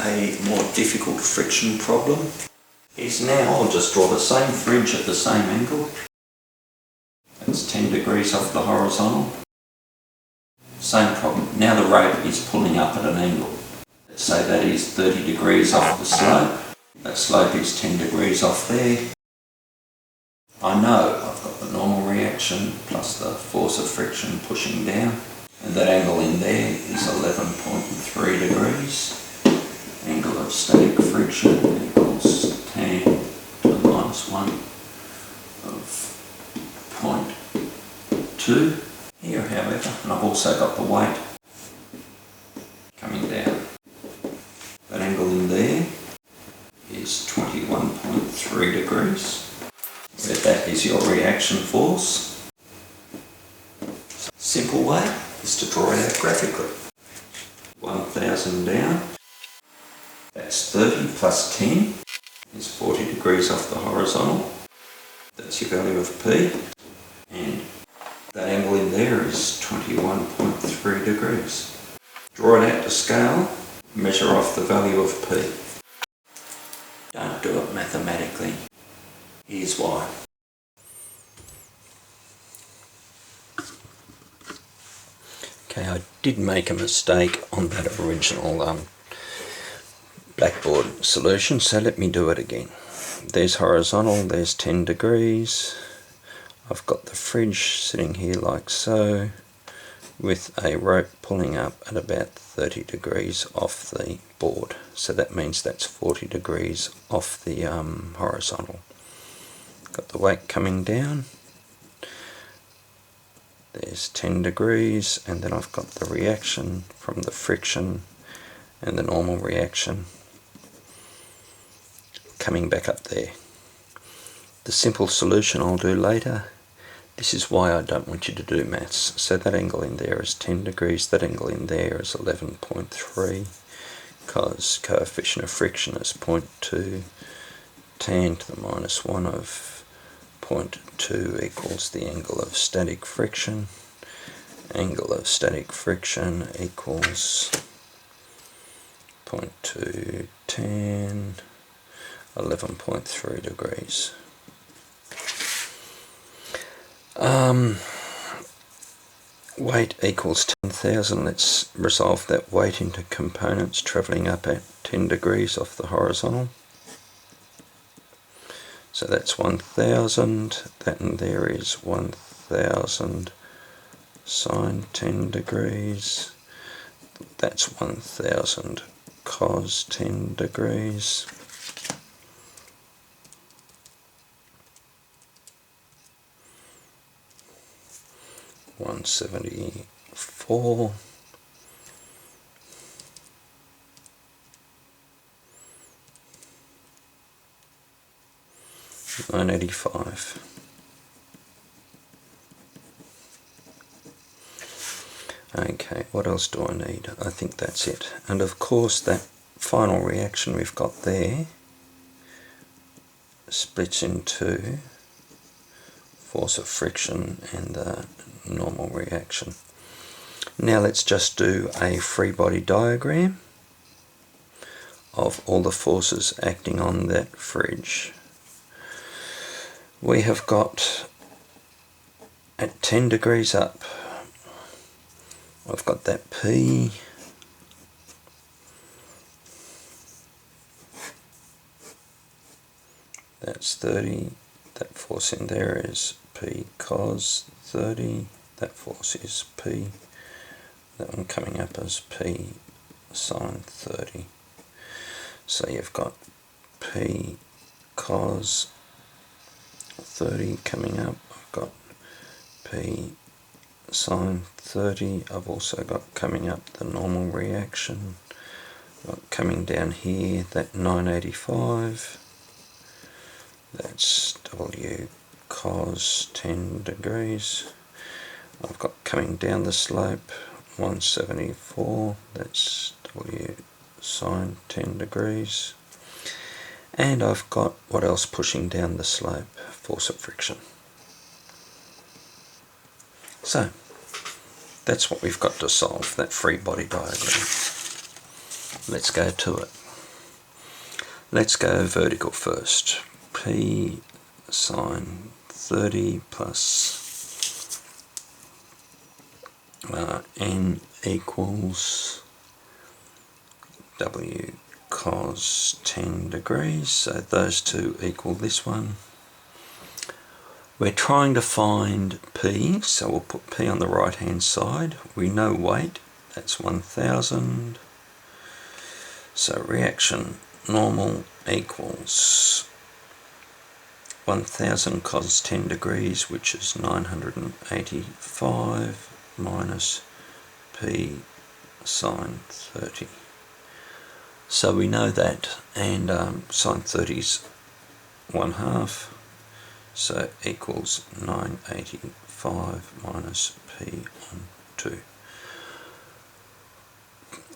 a more difficult friction problem is now I'll just draw the same fridge at the same angle. That's 10 degrees off the horizontal. Same problem. Now the rope is pulling up at an angle. Let's say that is 30 degrees off the slope. That slope is 10 degrees off there. I know I've got the normal reaction plus the force of friction pushing down. And that angle in there is 11.3 degrees. Angle of static friction equals tan to the minus 1 of 0.2. Here, however, and I've also got the weight coming down. That angle in there is 21.3 degrees. Where that is your reaction force. Simple way is to draw it out graphically. 1000 down, that's 30 plus 10 is 40 degrees off the horizontal. That's your value of P, and that angle in there is 21.3 degrees. Draw it out to scale, measure off the value of P. Don't do it mathematically. Here's why. Okay, I did make a mistake on that original blackboard solution, so let me do it again. There's horizontal, there's 10 degrees. I've got the fridge sitting here like so, with a rope pulling up at about 30 degrees off the board. So that means that's 40 degrees off the horizontal. Got the weight coming down. There's 10 degrees, and then I've got the reaction from the friction and the normal reaction coming back up there. The simple solution I'll do later. This is why I don't want you to do maths. So that angle in there is 10 degrees, that angle in there is 11.3, because coefficient of friction is 0.2, tan to the minus 1 of 0.2 equals the angle of static friction. Angle of static friction equals 0.2 tan, 11.3 degrees. Weight equals 10,000. Let's resolve that weight into components travelling up at 10 degrees off the horizontal. So that's 1000, that in there is 1000 sine 10 degrees, that's 1000 cos 10 degrees. $174. $985. Okay, what else do I need? I think that's it. And of course that final reaction we've got there splits into force of friction and the normal reaction. Now let's just do a free body diagram of all the forces acting on that fridge. We have got at 10 degrees up, I've got that P, that's 30, that force in there is P cos 30, that force is P, that one coming up as P sine 30. So you've got P cos 30 coming up, I've got P sine 30, I've also got coming up the normal reaction, got coming down here that 985, that's W cos 10 degrees, I've got coming down the slope 174, that's W sine 10 degrees, and I've got what else pushing down the slope? Force of friction. So that's what we've got to solve, that free body diagram. Let's go to it. Let's go vertical first. P sine 30 plus n equals W cos 10 degrees, so those two equal this one. We're trying to find P, so we'll put P on the right hand side. We know weight, that's 1000. So reaction normal equals 1000 cos 10 degrees, which is 985, minus P sine 30. So we know that, and sine 30 is 1/2, so equals 985 minus P on 2.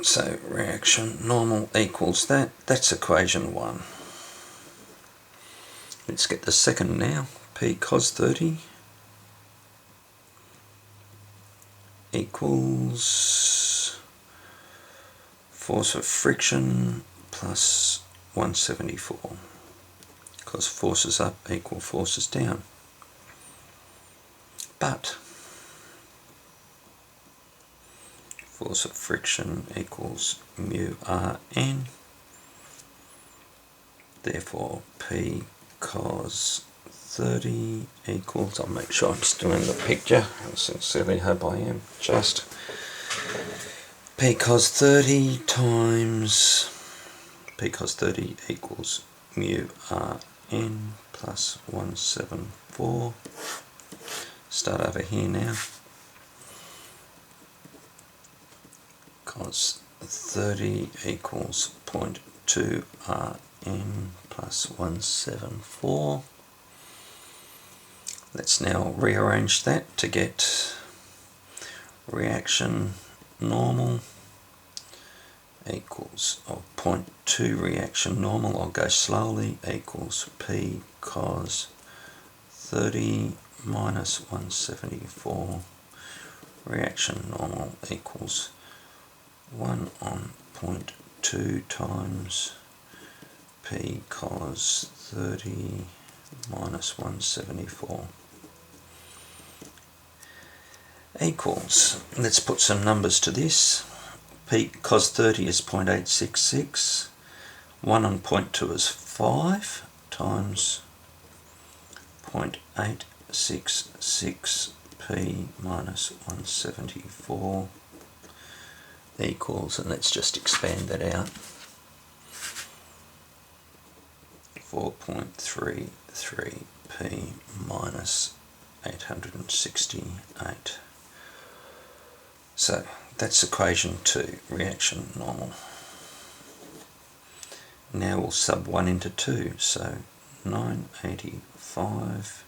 So reaction normal equals that. That's equation 1. Let's get the second now. P cos 30 equals force of friction plus 174. Because forces up equal forces down. But force of friction equals mu Rn. Therefore P cos 30 equals, I'll make sure I'm still in the picture, I sincerely hope I am, just P cos 30 times P cos 30 equals mu Rn plus 174. Start over here now. Cos 30 equals 0.2 Rn plus 174. Let's now rearrange that to get reaction normal equals, or 0.2 reaction normal, I'll go slowly, equals P cos 30 minus 174. Reaction normal equals 1 on 0.2 times P cos 30 minus 174 equals, let's put some numbers to this. P cos 30 is 0.866, 1 on 0.2 is 5 times 0.866 P minus 174 equals, and let's just expand that out, 4.33 P minus 868. So that's equation 2, reaction normal. Now we'll sub 1 into 2, so 985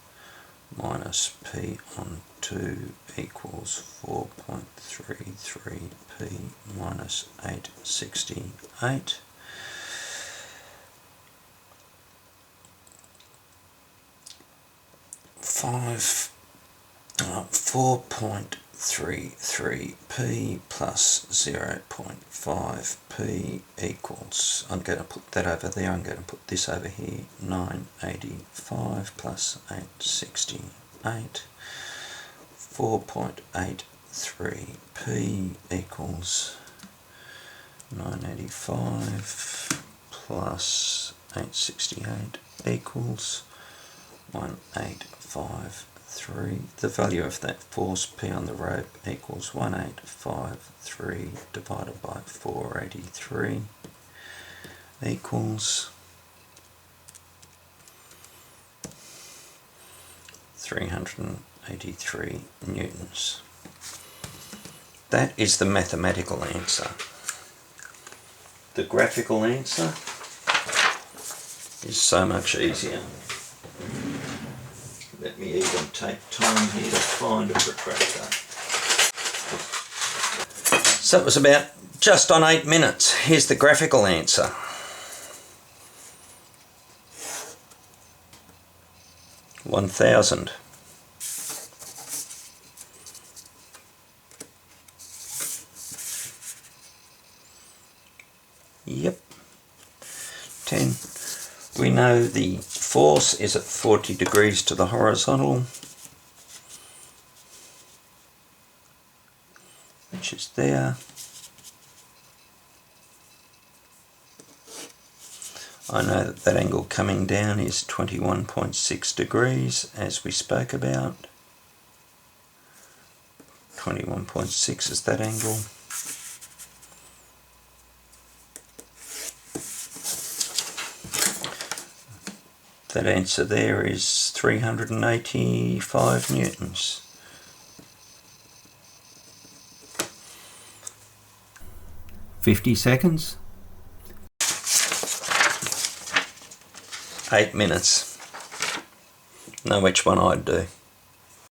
minus P on 2 equals 4.33 P minus 868. 4.33 P plus 0.5 P equals, I'm going to put that over there, I'm going to put this over here, 985 plus 868. 4.83 P equals 985 plus 868 equals 1853. The value of that force P on the rope equals 1853 divided by 483 equals 383 newtons. That is the mathematical answer. The graphical answer is so much easier. Let me even take time here to find a protractor. So it was about just on 8 minutes. Here's the graphical answer. $1,000. Yep. 10. know the force is at 40 degrees to the horizontal, which is there. I know that that angle coming down is 21.6 degrees, as we spoke about. 21.6 is that angle. That answer there is 385 newtons. $50. 8 minutes. Know which one I'd do.